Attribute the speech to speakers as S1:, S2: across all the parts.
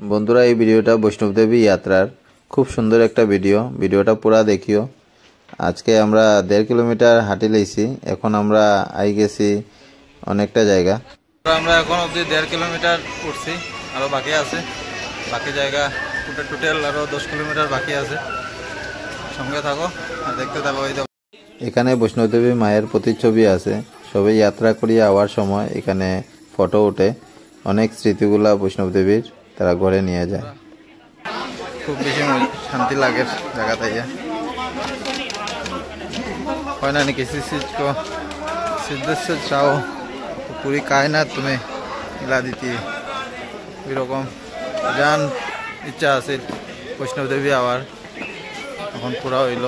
S1: বন্ধুরা এই ভিডিওটা বৈষ্ণবদেবী যাত্রার খুব সুন্দর একটা ভিডিওটা পুরা দেখিও। আজকে আমরা 1.5 কিলোমিটার হাঁটি লইছি, এখন আমরা আই গেছি অনেকটা জায়গা।
S2: আমরা এখন অবধি 1.5 কিলোমিটার উঠছি, আরও বাকি আছে, বাকি জায়গা টোটাল আরও 10 কিলোমিটার বাকি আছে। সঙ্গে থাকো আর দেখতে থাকো।
S1: এখানে বৈষ্ণবদেবী মায়ের প্রতিচ্ছবি আছে। সবাই যাত্রা করিয়া আওয়ার সময় এখানে ফটো ওঠে, অনেক স্মৃতিগুলা বৈষ্ণবদেবীর তারা ঘরে নিয়ে যায়।
S2: খুব বেশি শান্তি লাগে জায়গা থেকে, হয় না নাকি? সিদ্ধেশ্বর চাও পুরী কায়নাত তুমি মিলা দিতি, এরকম জান ইচ্ছা আছে বৈষ্ণবদেবী আওয়ার, এখন পুরা হইল।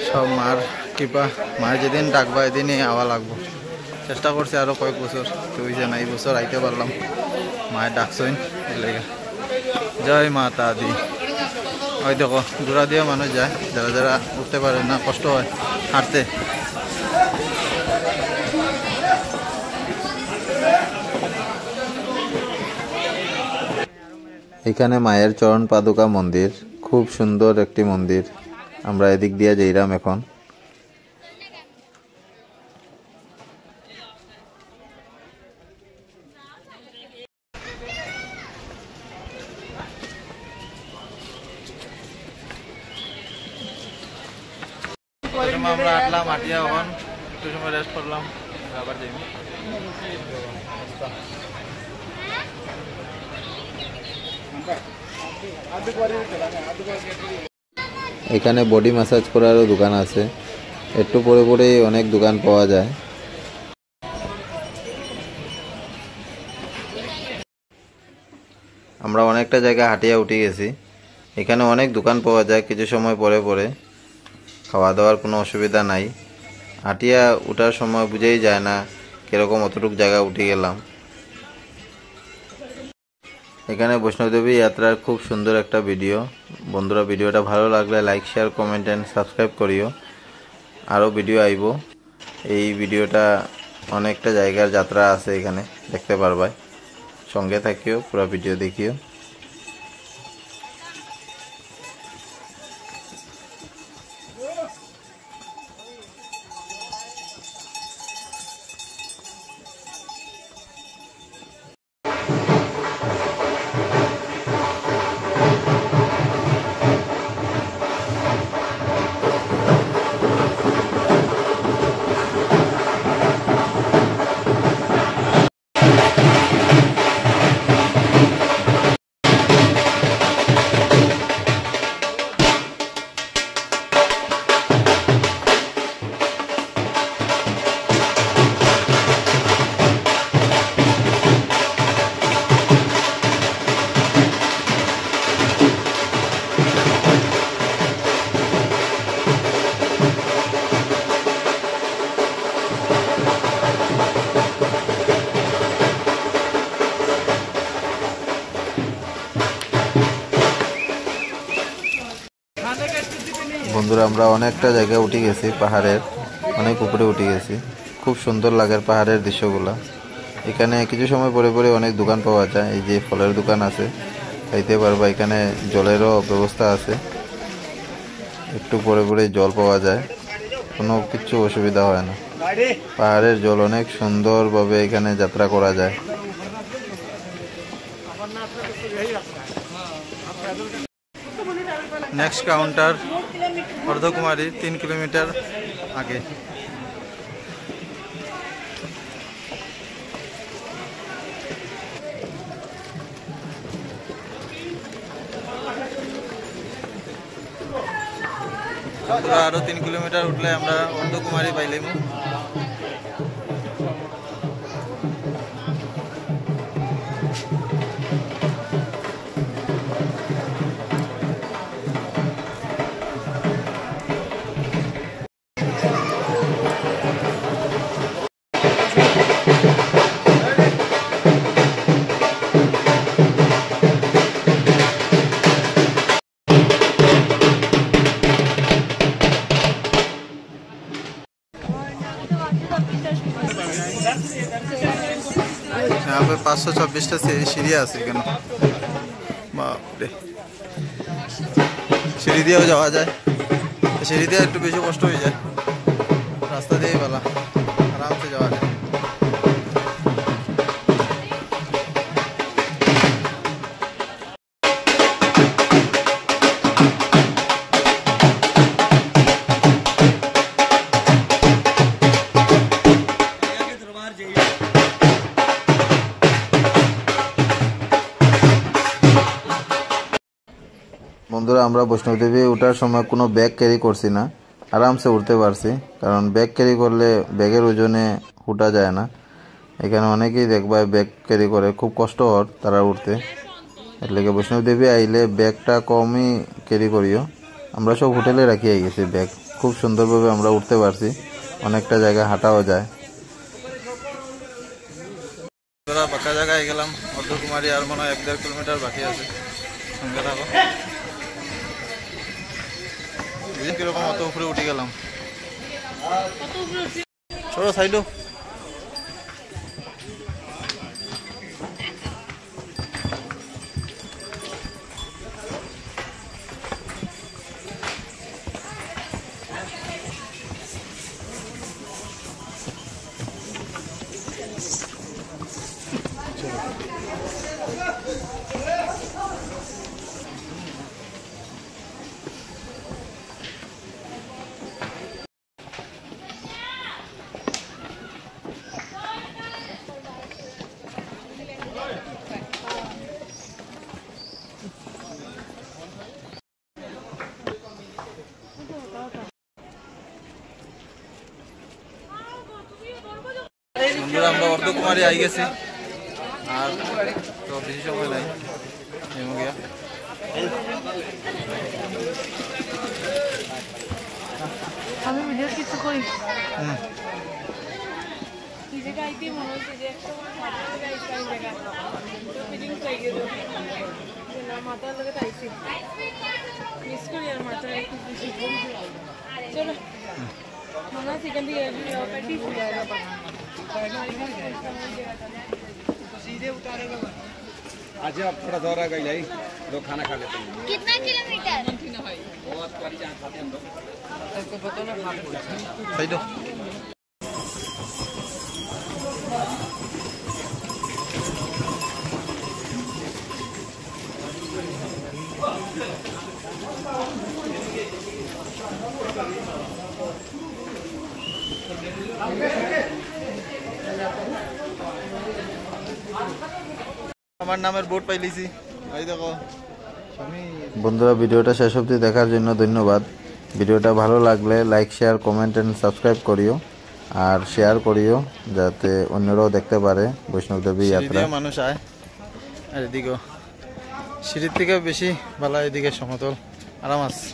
S2: সব মার কৃপা, মায়ের যেদিন ডাকবা এদিনই আওয়া লাগবো। চেষ্টা করছি আরও কয়েক বছর, কেউ না এই বছর আইতে পারলাম, মায়ের ডাকছইন লেগে। জয় মাতা দি। ওই দেখো দূরা দিয়ে মানুষ যায়, যারা যারা উঠতে পারে না, কষ্ট হয় হাঁটতে।
S1: এখানে মায়ের চরণ পাদুকা মন্দির, খুব সুন্দর একটি মন্দির। আমরা এদিক দিয়ে যাইরাম এখন।
S2: আমরা হাঁটলাম, হাঁটিয়া এখন একটু সময় রেস্ট করলাম, আবার যাই।
S1: এখানে বডি ম্যাসাজ করারও দোকান আছে, একটু পরে পরেই অনেক দোকান পাওয়া যায়। আমরা অনেকটা জায়গা হাঁটিয়া উঠে গেছি। এখানে অনেক দোকান পাওয়া যায়, কিছু সময় পরে পরে খাওয়া দাওয়ার কোনো অসুবিধা নাই। হাঁটিয়া উঠার সময় বুঝেই যায় না কিরকম অতটুক জায়গা উঠে গেলাম। এখানে বৈষ্ণবদেবী যাত্রার খুব সুন্দর একটা ভিডিও। বন্ধুরা ভিডিওটা ভালো লাগলে like, share, comment and subscribe করিও। আরও ভিডিও আইব। এই ভিডিওটা অনেকটা জায়গার যাত্রা আছে, এখানে দেখতে পারবাই। সঙ্গে থাকিও, পুরো ভিডিও দেখিও। বন্ধুরা আমরা অনেকটা জায়গায় উঠে গেছি, পাহাড়ের অনেক উপরে উঠে গেছি। খুব সুন্দর লাগে পাহাড়ের দৃশ্যগুলা। এখানে কিছু সময় পরে পরে অনেক দোকান পাওয়া যায়। এই যে ফলের দোকান আছে, খাইতে পারবা। এখানে জলেরও ব্যবস্থা আছে, একটু পরে পরে জল পাওয়া যায়, কোনো কিছু অসুবিধা হয় না। পাহাড়ের জল অনেক সুন্দরভাবে এখানে যাত্রা করা যায়।
S2: নেক্সট কাউন্টার অর্ধকুমারী, 3 কিলোমিটার আগে। আরো 3 কিলোমিটার উঠলে আমরা অর্ধকুমারী পাইলাম। 526টা সিঁড়ি আছে এখানে। বাপরে, সিঁড়ি দিয়েও যাওয়া যায়, সিঁড়ি দিয়ে একটু বেশি কষ্ট হয়ে যায়, রাস্তা দিয়েই ভালো, আরামসে যাওয়া যায়।
S1: বন্ধুরা, আমরা বৈষ্ণবদেবী ওঠার সময় কোনো ব্যাগ ক্যারি করছি না, আরামসে উঠতে পারছি, কারণ ব্যাগ ক্যারি করলে ব্যাগের ওজনে উঠা যায় না। এখানে অনেকেই দেখবা ব্যাগ ক্যারি করে, খুব কষ্ট হর তারা উঠতে। এর লেগে বৈষ্ণবদেবী আইলে ব্যাগটা কমই ক্যারি করিও। আমরা সব হোটেলে রাখিয়ে গেছি ব্যাগ, খুব সুন্দরভাবে আমরা উঠতে পারছি, অনেকটা জায়গা হাঁটাও যায়।
S2: বাঁকা জায়গায় গেলাম, অর্ধকুমারী আর মনে হয় 1-1.5 কিলোমিটার বাকি আছে, সঙ্গে থাকো। কিরকম অত উপরে উঠে গেলাম, চলো সাইডো। বন্ধুরা, আমরা অর্ধকুমারী আই গেছি, আর তো বেশি সময় নাই।
S3: আমি ভিডিও কিছু করি এই জায়গা আইতে মনে হচ্ছে যে একটা জায়গা তো ফিলিং চাই গেল না, মাথার লগে তাইছি মিস করি আর মাথার একটু বেশি চলো মনে হয় সেখান থেকে প্যাটি सीधे उतारेगा।
S4: अच्छा, अब थोड़ा दौरा गई है, लोग खाना खा लेते हैं।
S3: कितना किलोमीटर
S4: बहुत बारी जहाँ खाते हैं हम लोग।
S2: सबको पता ना साइडो। আমার নামের বোর্ড পাইলিছি, এই দেখো।
S1: বন্ধুরা, ভিডিওটা শেষ অবধি দেখার জন্য ধন্যবাদ। ভিডিওটা ভালো লাগলে like, share, comment and subscribe করিও, আর শেয়ার করিও যাতে অন্যরাও দেখতে পারে বৈষ্ণবদেবী যাত্রা।
S2: মানুষ আয়, আর এদিকেও সিঁড়ির থেকে বেশি ভালো, এদিকে সমতল আরাম আছে।